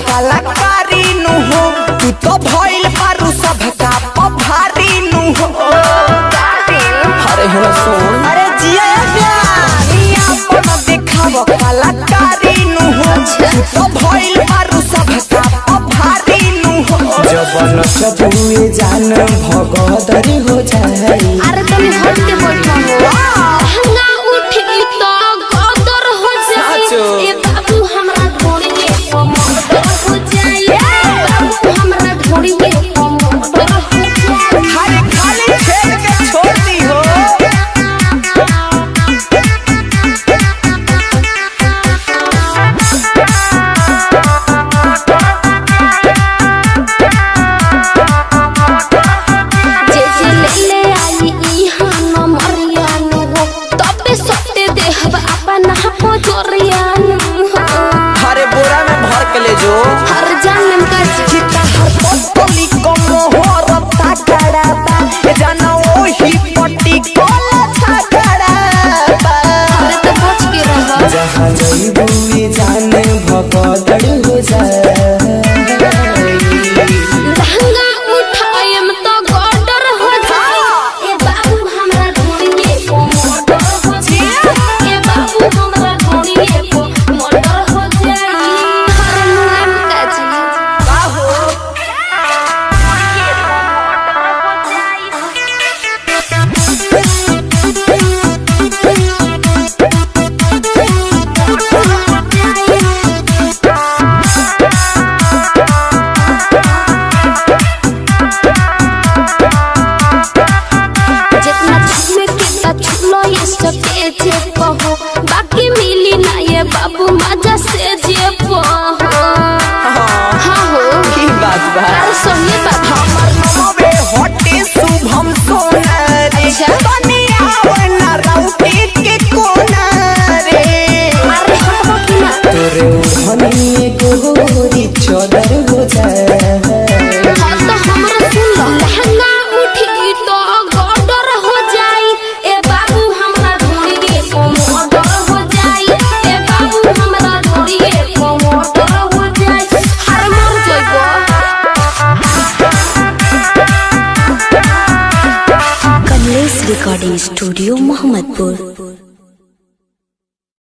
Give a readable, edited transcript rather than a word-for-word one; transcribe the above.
कलाकारी नु हो तू तो भइल पारू सब का पभारी नु हो। अरे हेलो सुन, अरे जिया प्यारिया अपन देखाव कलाकारी नु हो तू तो भइल पारू सब का पभारी नु हो। जब नचबुए जान भगदरी हो जाए। अरे तुम हट के बैठो हंगा उठी तो गदर हो जाए। ए बाबू हमरा घोड़ी में कमर हो जाए। बाबू हमरा घोड़ी में कमर हो जाए। अरे खाली खेल के छोड़ दी हो। जैसे ले आई इहा न मरियान हो तबे सत्ते देहब अपन हाथ जोरियान हो। अरे बोरा में भर के ले जो हर जानम का चिता हर पत्तली कमो हो रत्ता गड़ाता जाना ओही पट्टी कोला छगड़ा। अरे तो बच के रह। जहाँ जइबुए जान भगदड़ हो जाए। लहंगा उठायम तो गदर हो जाए। ए बाबू हमरा घोड़ी में कमर हो जाए। ए बाबू हमरा घोड़ी में कमर हो जाए। हर नाम का जी बाहो जितना छुए कितना छुलो ये सके जे कहो बाकी मिली ना ये बाबू मजा से जे कहो। हाँ हो की बात बा। अरे सोनिए बाबा हमर नमवे होटे शुभम सोनारे अच्छा। बनिया वना राउटी के कोनारे। अरे हटबो की ना तोरे उड़नी गोरी चदर हो जाए। हाँ तो हमरा सुन लो लहंगा उठी तो गदर हो जाई। ए बाबू हमरा घोड़ी के कमर हो जाई। ए बाबू हमरा घोड़ी के कमर हो जाई। हर मर जइबो। Kamlesh recording studio Mohammadpur.